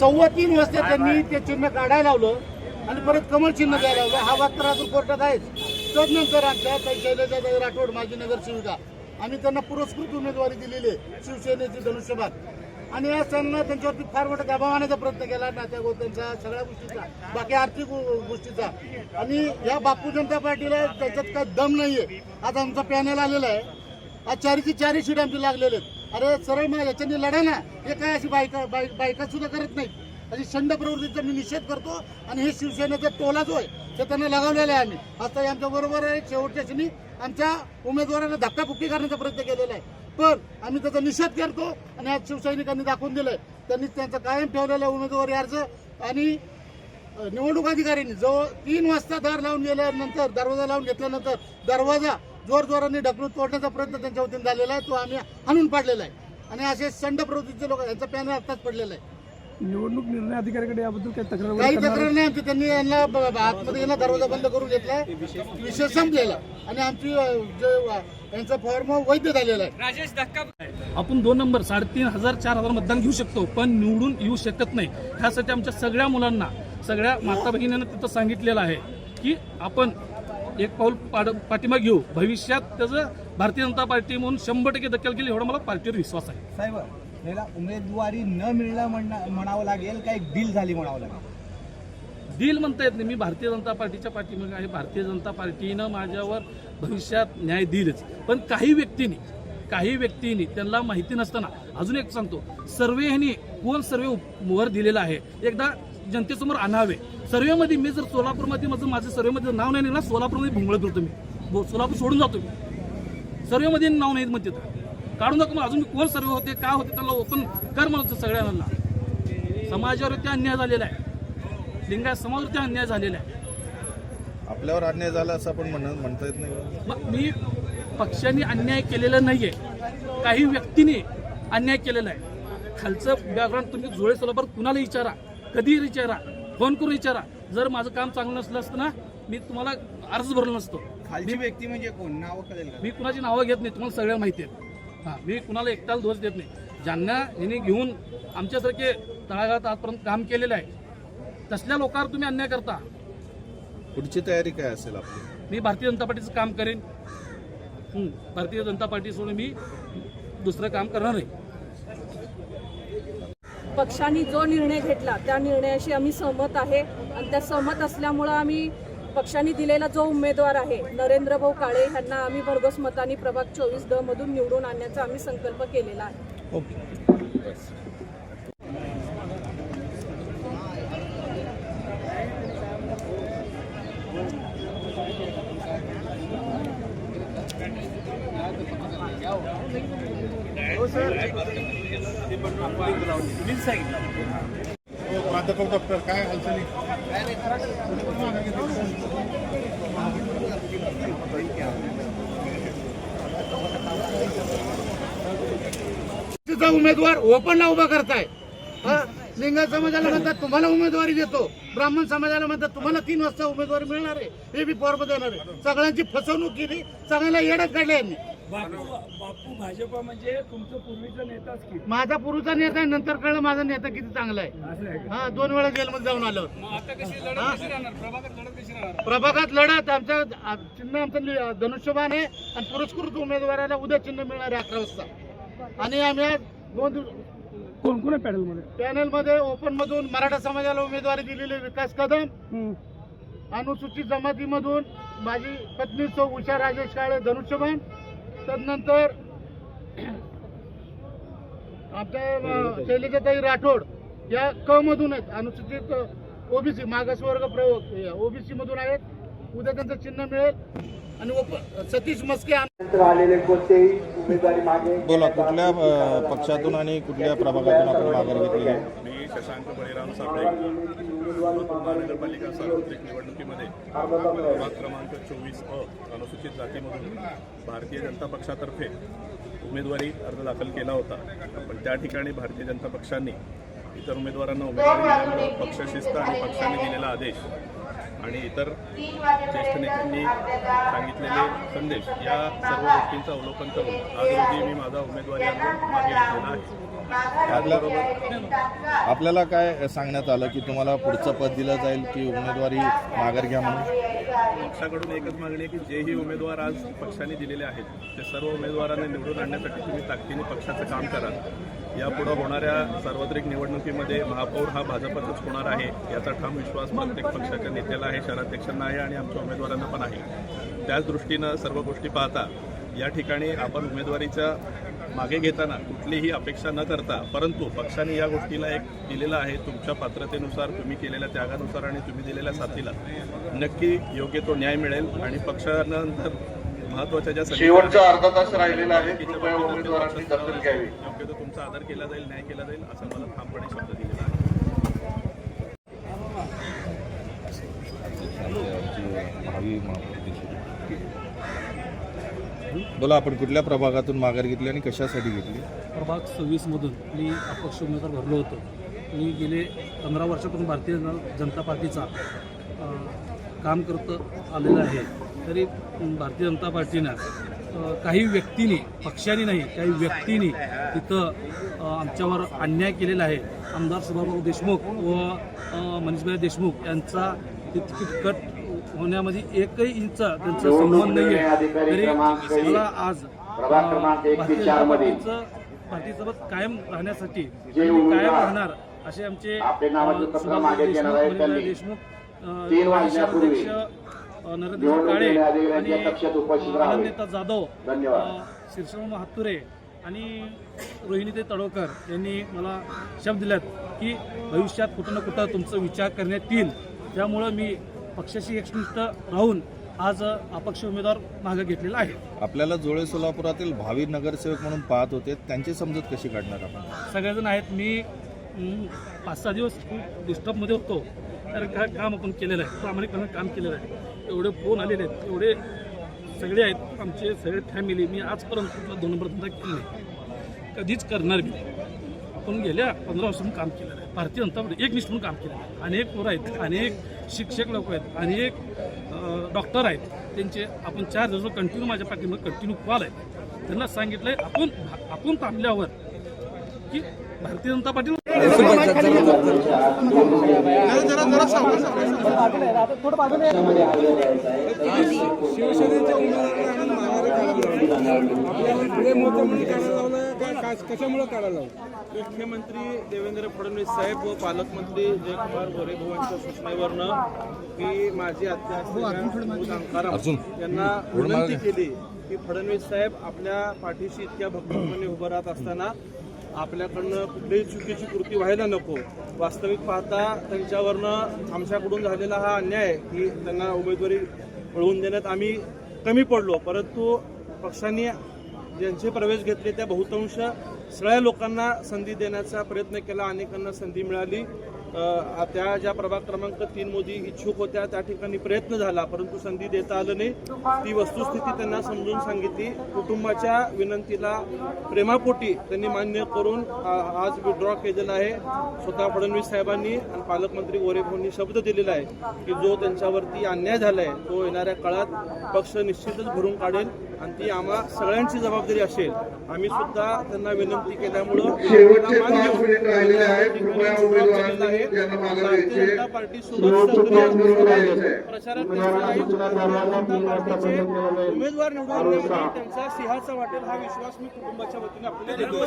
3:15 वाजता त्यांनी ते चिन्ह काढायला लावलं आणि परत कमळ चिन्ह द्यायला लावलं. हा वाद तर अजून कोर्टात आहेच. तदनंतर आमच्या शैलजाताई राठोड माजी नगरसेविका आम्ही त्यांना पुरस्कृत उमेदवारी दिलेली आहे शिवसेनेची धनुष्यबाण. आणि या त्यांना त्यांच्यावरती फार मोठा दबाव आणण्याचा प्रयत्न केला नात्या गोत्यांचा सगळ्या गोष्टीचा बाकी आर्थिक गोष्टीचा. आणि या बापू जनता पार्टीला त्याच्यात काय दम नाहीये. आज आमचा पॅनल आलेला आहे. आज चारी सीट आमची लागलेले आहेत. अरे सरळ मग याच्यानी लढा ना. हे काय अशी बायका सुद्धा करत नाही. अशी शंड प्रवृत्तीचा मी निषेध करतो. आणि हे शिवसेनेचा टोला जो आहे ते त्यांना लगावलेला आहे. आम्ही आता आमच्या बरोबर आहे. शेवटच्या क्षणी आमच्या उमेदवारांना धक्काबुक्की करण्याचा प्रयत्न केलेला आहे. पण आम्ही त्याचा निषेध करतो. आणि आज शिवसैनिकांनी दाखवून दिलंय त्यांनी त्यांचा कायम ठेवलेला उमेदवारी अर्ज आणि निवडणूक अधिकाऱ्यांनी जो 3 वाजता दार लावून गेल्यानंतर दरवाजा लावून घेतल्यानंतर दरवाजा जोराने ढकलून तोडण्याचा प्रयत्न त्यांच्या वतीने झालेला आहे. तो आम्ही हाणून पाडलेला आहे. आणि असे संड प्रवृत्तीचे लोक यांचा पॅनल आताच पडलेला आहे. निवडणूक निर्णय अधिकाऱ्याकडे याबद्दल काही तक्रार नाही आमची. त्यांनी यांना आतमध्ये यांना दरवाजा बंद करून घेतलाय. विषय संपलेला आणि आमची यांचा फॉर्म वैध झालेला आहे. राजेश धक्का आपण 2 नंबर 3,500 4,000 मतदान घेऊ शकतो पण निवडून येऊ शकत नाही. ह्यासाठी आमच्या सगळ्या मुलांना सगळ्या माता भगिनींना तिथं सांगितलेलं आहे की आपण एक पाऊल पाठीमागे घेऊ. भविष्यात त्याचं भारतीय जनता पार्टी म्हणून 100% दखल केली एवढा मला पार्टीवर विश्वास आहे. साहेब याला उमेदवारी न मिळणं म्हणावं लागेल का एक डील झाली म्हणावं लागेल? डील म्हणता येत नाही. मी भारतीय जनता पार्टीच्या पाठीमागे आहे. भारतीय जनता पार्टीनं माझ्यावर भविष्यात न्याय दिलेच. पण काही व्यक्तींनी त्यांना माहिती नसताना अजून एक सांगतो सर्वे ह्यांनी कोण सर्वे वर दिलेला आहे एकदा जनतेसमोर आणावे. सर्वेमध्ये मी जर सोलापूरमध्ये माझं सर्वेमध्ये नाव नाही निघालं सोलापूरमध्ये भुंगळ करतो. मी सोलापूर सोडून जातो. मी सर्वेमध्ये नाव नाही म्हणते काढून दाखव. मग अजून कोण सर्वे होते काय होते त्याला ओपन कर म्हणतो. सगळ्यांना समाजावरती अन्याय झालेला आहे. लिंगायत समाजावरती अन्याय झालेला आहे. आपल्यावर अन्याय झाला असं आपण म्हणता येत नाही. मग मी पक्षांनी अन्याय केलेला नाहीये. काही व्यक्तींनी अन्याय केलेला आहे. खालचं बॅकग्राऊंड तुम्ही जोळे सोलापूर कुणाला विचारा कधी विचारा फोन करून विचारा. जर माझं काम चांगलं नसलं असतं ना मी तुम्हाला अर्ज भरला नसतो. खालची व्यक्ती म्हणजे कोण नाव कळेल का? मी कुणाची नावं घेत नाही. तुम्हाला सगळ्या माहिती आहे. हां मी कुणाला एकट्याला दोष देत नाही. ज्यांना यांनी घेऊन आमच्यासारखे तळागाळात आजपर्यंत काम केलेलं आहे तसल्या लोकांवर तुम्ही अन्याय करता. पुढची तयारी काय असेल आपली? मी भारतीय जनता पार्टीचं काम करेन. भारतीय जनता पार्टी सोडून मी दुसरं काम करणार नाही. पक्षाने जो निर्णय घेतला त्या निर्णयाशी आम्ही सहमत आहे आणि त्या सहमत असल्यामुळं आम्ही पक्षाने दिलेला जो उमेदवार आहे नरेंद्र भाऊ काळे यांना आम्ही भरघोस मतांनी प्रभाग 24D मधून निवडून आणण्याचा आम्ही संकल्प केलेला आहे. ओके. प्राध्यापक डॉक्टर काय हालचाली? तिचा उमेदवार ओपनला उभा करताय. लिंगायत समाजाला म्हणतात तुम्हाला उमेदवारी देतो. ब्राह्मण समाजाला म्हणतात तुम्हाला 3 वाजता उमेदवारी मिळणार आहे. हे बी फॉर्म देणार आहे. सगळ्यांची फसवणूक केली. सगळ्यांना येड्यात काढले यांनी. बापू भाजपा म्हणजे तुमचं पूर्वीचा नेताच की? माझा पूर्वीचा नेता आहे. नंतर कळलं माझा नेता किती चांगला आहे. हा 2 वेळा जेलमध्ये जाऊन आलो. प्रभागात लढत आमच्या चिन्ह आमचं धनुष्यबाण आहे आणि पुरस्कृत उमेदवाराला उद्या चिन्ह मिळणार आहे 11 वाजता. आणि आम्ही आज 2 कोण कोण आहे पॅनलमध्ये ओपन मधून मराठा समाजाला उमेदवारी दिलेली विकास कदम. अनुसूचित जमातीमधून माझी पत्नी सौ उषा राजेश काळे धनुष्यबाण. तदनंतर आमच्या शैलजाताई राठोड या क मधून आहेत. अनुसूचित ओबीसी मागासवर्ग प्रयोग ओबीसी मधून आहेत. उद्या त्यांचं चिन्ह मिळेल. आणि सतीश मस्के बोला कुठल्या पक्षातून आणि कुठल्या प्रभागातून आपण माघार घेतली आहे? मी शशांक बळीराम साबळे महानगरपालिका सार्वत्रिक निवडणुकीमध्ये प्रभाग क्रमांक 24A अनुसूचित जातीमधून भारतीय जनता पक्षातर्फे उमेदवारी अर्ज दाखल केला होता. पण त्या ठिकाणी भारतीय जनता पक्षांनी इतर उमेदवारांना उमेदवारी दिल्यामुळे पक्षशिस्त आणि पक्षाने दिलेला आदेश आणि इतर ज्येष्ठ नेत्यांनी सांगितलेले संदेश या सर्व गोष्टींचं अवलोकन करून आज रोजी मी माझा उमेदवारी अर्ज मागे घेतलेला आहे. आपल्याला काय सांगण्यात आलं की तुम्हाला पुढचं पद दिलं जाईल की उमेदवारी माघार घ्या म्हणून? पक्षाकडून एकच मागणी आहे की जेही उमेदवार आज पक्षाने दिलेले आहेत ते सर्व उमेदवारांना निवडून आणण्यासाठी तुम्ही ताकदीने पक्षाचं काम करा. यापुढे होणाऱ्या सार्वत्रिक निवडणुकीमध्ये महापौर हा भाजपचाच होणार आहे याचा ठाम विश्वास प्रत्येक पक्षाच्या नेत्याला आहे, शहराध्यक्षांना आहे आणि आमच्या उमेदवारांना पण आहे. त्याच दृष्टीनं सर्व गोष्टी पाहता या ठिकाणी आपण उमेदवारीच्या मागे घेताना कुठलीही अपेक्षा न करता, परंतु पक्षाने या गोष्टीला एक दिलेला आहे, तुमच्या पात्रतेनुसार, तुम्ही केलेल्या त्यागानुसार आणि तुम्ही दिलेल्या साथीला नक्की योग्य तो न्याय मिळेल. आणि पक्षानंतर महत्वाच्या ज्या शेवटचा अर्धा तास राहिलेला आहे. कृपया उमेदवारांनी दखल घ्यावी. योग्य तो तुमचा आदर केला जाईल, न्याय केला जाईल असा मला ठामपणे शब्द दिलेला आहे. बोला, आपण कुठल्या प्रभागातून माघार घेतली आणि कशासाठी घेतली? प्रभाग 26मधून मी अपक्ष उमेदवार भरलो होतो. मी गेले 15 वर्षापासून भारतीय जनता पार्टीचा काम करत आलेलं आहे. तरी भारतीय जनता पार्टीनं काही व्यक्तींनी, पक्षाने नाही, काही व्यक्तींनी तिथं आमच्यावर अन्याय केलेला आहे. आमदार सुभाषबाबू देशमुख व मनीषभाई देशमुख यांचा तिकीट कट होण्यामध्ये एकही इंच त्यांचा संबंध नाही आहे. तरी मला आज भारतीय जनता पार्टीसोबत कायम राहण्यासाठी कायम राहणार असे आमचे सुभाषबाबू देशमुख, शहराध्यक्ष नरेंद्र काळे आणि अनन्यता जाधव, शिरसाव हातुरे आणि रोहिणीताई तडवकर यांनी मला शब्द दिल्यात की भविष्यात कुठं ना कुठं तुमचा विचार करण्यात येईल. त्यामुळं मी पक्षाशी एकनिष्ठ राहून आज अपक्ष उमेदवार मागे घेतलेला आहे. आपल्याला जोळे सोलापुरातील भावी नगरसेवक म्हणून पाहत होते, त्यांची समजूत कशी काढणार आपण? सगळेजण आहेत. मी 5-6 दिवस खूप डिस्टर्बमध्ये होतो. तर काम आपण केलेलं आहे, प्रामाणिकपणे काम केलेलं आहे. एवढे फोन आलेले आहेत, एवढे सगळे आहेत आमचे सगळे फॅमिली. मी आजपर्यंत कुठला 2 नंबर धंदा केला नाही, कधीच करणार मी. आपण गेल्या 15 वर्षांनी काम केलेलं आहे. भारतीय जनता पार्टी एकनिष्ठ म्हणून काम केलं आहे. अनेक पोरं आहेत, अनेक शिक्षक लोक आहेत, अनेक डॉक्टर आहेत. त्यांचे आपण 4 दिवस कंटिन्यू माझ्या पाठीमध्ये कंटिन्यू कॉल आहेत. त्यांना सांगितलं आहे आपण थांबल्यावर की भारतीय जनता पार्टी कशामुळे काढायला मुख्यमंत्री देवेंद्र फडणवीस साहेब व पालकमंत्री जयकुमार गोरे यांच्या सूचनेवरनं मी माझी यांना विनंती केली की फडणवीस साहेब आपल्या पाठीशी इतक्या भक्कमपणे उभं राहत असताना आपल्याकडनं कुठलीही चुकीची कृती व्हायला नको. वास्तविक पाहता त्यांच्यावरनं आमच्याकडून झालेला हा अन्याय आहे की त्यांना उमेदवारी मिळवून देण्यात आम्ही कमी पडलो, परंतु पक्षाने ज्यांचे प्रवेश घेतले त्या बहुतांश सगळ्या लोकांना संधी देण्याचा प्रयत्न केला. अनेकांना संधी मिळाली. त्या ज्या प्रभाग क्रमांक 3 मध्ये इच्छुक होत्या त्या ठिकाणी प्रयत्न झाला, परंतु संधी देता आलं नाही. ती वस्तुस्थिती त्यांना समजून सांगितली. कुटुंबाच्या विनंतीला प्रेमापोटी त्यांनी मान्य करून आज विड्रॉ केलेला आहे. स्वतः फडणवीस साहेबांनी आणि पालकमंत्री गोरेभाऊंनी शब्द दिलेला आहे की जो त्यांच्यावरती अन्याय झालाय तो येणाऱ्या काळात पक्ष निश्चितच भरून काढेल आणि ती आम्हा सगळ्यांची जबाबदारी असेल. आम्ही सुद्धा त्यांना विनंती केल्यामुळं भारतीय जनता पार्टी सोबत प्रचारात पार्टीचे उमेदवार निवडून आणण्यामध्ये त्यांचा सिंहाचा वाटेल हा विश्वास मी कुटुंबाच्या वतीने आपल्याला देतो.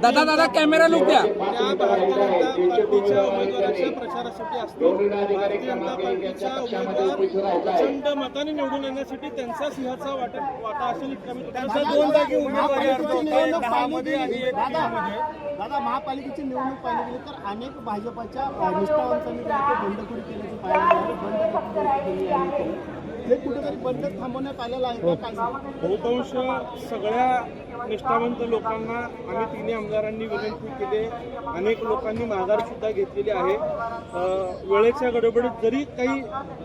दादा कॅमेरा लुक द्या. पार्टीच्या उमेदवाराच्या प्रचारासाठी असतील. भारतीय जनता पार्टीच्या उमेदवार प्रचंड मताने निवडून येण्यासाठी त्यांचा सिंहाचा वाटा असेल. दोन जागी उमेदवारी दादा, महापालिकेची निवडणूक पाहिली गेली तर अनेक भाजपच्या निष्ठावंतांनी बंडखोरी केल्याची पाहिली आहे. हे कुठेतरी बंड थांबवण्यात आलेलं आहे का? बहुतांश सगळ्या निष्ठावंत लोकांना आम्ही 3 आमदारांनी विनंती केली. अनेक लोकांनी माघार सुद्धा घेतलेली आहे. वेळेच्या गडबडीत जरी काही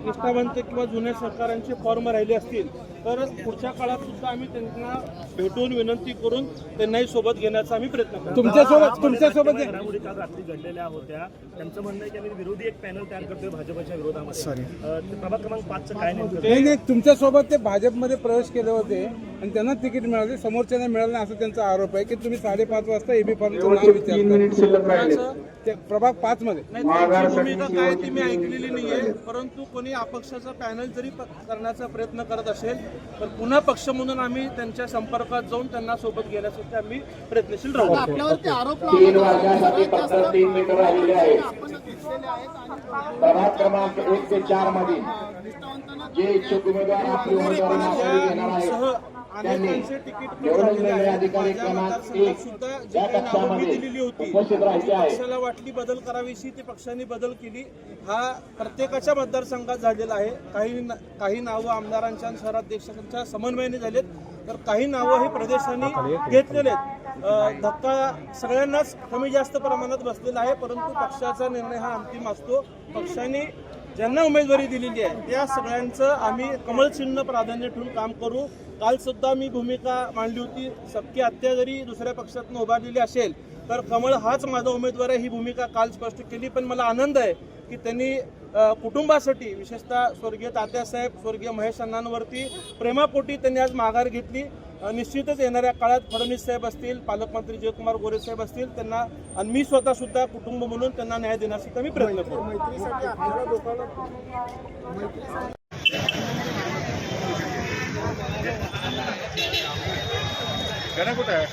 निष्ठावंत किंवा जुन्या सरकारांचे फॉर्म राहिले असतील तर पुढच्या काळात सुद्धा आम्ही त्यांना भेटून विनंती करून त्यांनाही सोबत घेण्याचा आम्ही प्रयत्न करतो. तुमच्यासोबत घडामोडी काल रात्री घडलेल्या होत्या. त्यांचं म्हणणं आहे की आम्ही विरोधी एक पॅनल तयार करतोय भाजपच्या विरोधामध्ये. ते प्रभाग क्रमांक 5चं काय नेमकं? नाही तुमच्यासोबत ते भाजपमध्ये प्रवेश केले होते आणि त्यांना तिकीट मिळाले, समोरच्यांना मिळालं नाही असं त्यांचा आरोप आहे की तुम्ही 5:30 वाजता एबी फॉर्मचं नाव विचारता ते प्रभाग 5 मध्ये. नाही, त्यांची भूमिका काय ती मी ऐकलेली नाहीये, परंतु कोणी अपक्षाचा पॅनल जरी करण्याचा प्रयत्न करत असेल तर पुन्हा पक्ष म्हणून आम्ही त्यांच्या संपर्कात जाऊन त्यांना सोबत घेण्यासाठी आम्ही प्रयत्नशील राहू. आपल्यावरती आरोप 3 वाजण्यासाठी फक्त 3 मिनिटं राहिलेली आहेत. प्रभाग क्रमांक 1 ते 4 मध्ये जे इच्छुक उमेदवार आपली उमेदवारी माघारी घेणार आहेत त्यांनी निवडणूक अधिकारी क्रमांक 1 या कक्षामध्ये उपस्थित राहायचे आहे. पक्षाला वाटली बदल करावीशी ती पक्षाने बदल केली. हा प्रत्येकाच्या मतदारसंघात झालेला आहे. काही नावं आमदारांच्या आणि शहराध्यक्षांच्या समन्वयाने झालेत, तर काही नावं ही प्रदेशांनी घेतलेले आहेत. धक्का सगळ्यांनाच कमी जास्त प्रमाणात बसलेला आहे, परंतु पक्षाचा निर्णय हा अंतिम असतो. पक्षाने ज्यांना उमेदवारी दिलेली आहे त्या सगळ्यांचं आम्ही कमळ चिन्ह प्राधान्य ठेवून काम करू. काल सुद्धा मी भूमिका मांडली होती, सबकी हत्या जरी दुसऱ्या पक्षातून उभारलेली असेल तर कमळ हाच माझा उमेदवार आहे ही भूमिका काल स्पष्ट केली. पण मला आनंद आहे की त्यांनी कुटुंबासाठी विशेषतः स्वर्गीय तात्यासाहेब, स्वर्गीय महेश अण्णांवरती प्रेमापोटी त्यांनी आज माघार घेतली. निश्चितच येणाऱ्या काळात फडणवीस साहेब असतील, पालकमंत्री जयकुमार गोरे साहेब असतील, त्यांना आणि मी स्वतः सुद्धा कुटुंब म्हणून त्यांना न्याय देण्यासाठी आम्ही प्रयत्न करू. कुठे आहे?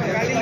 गाडी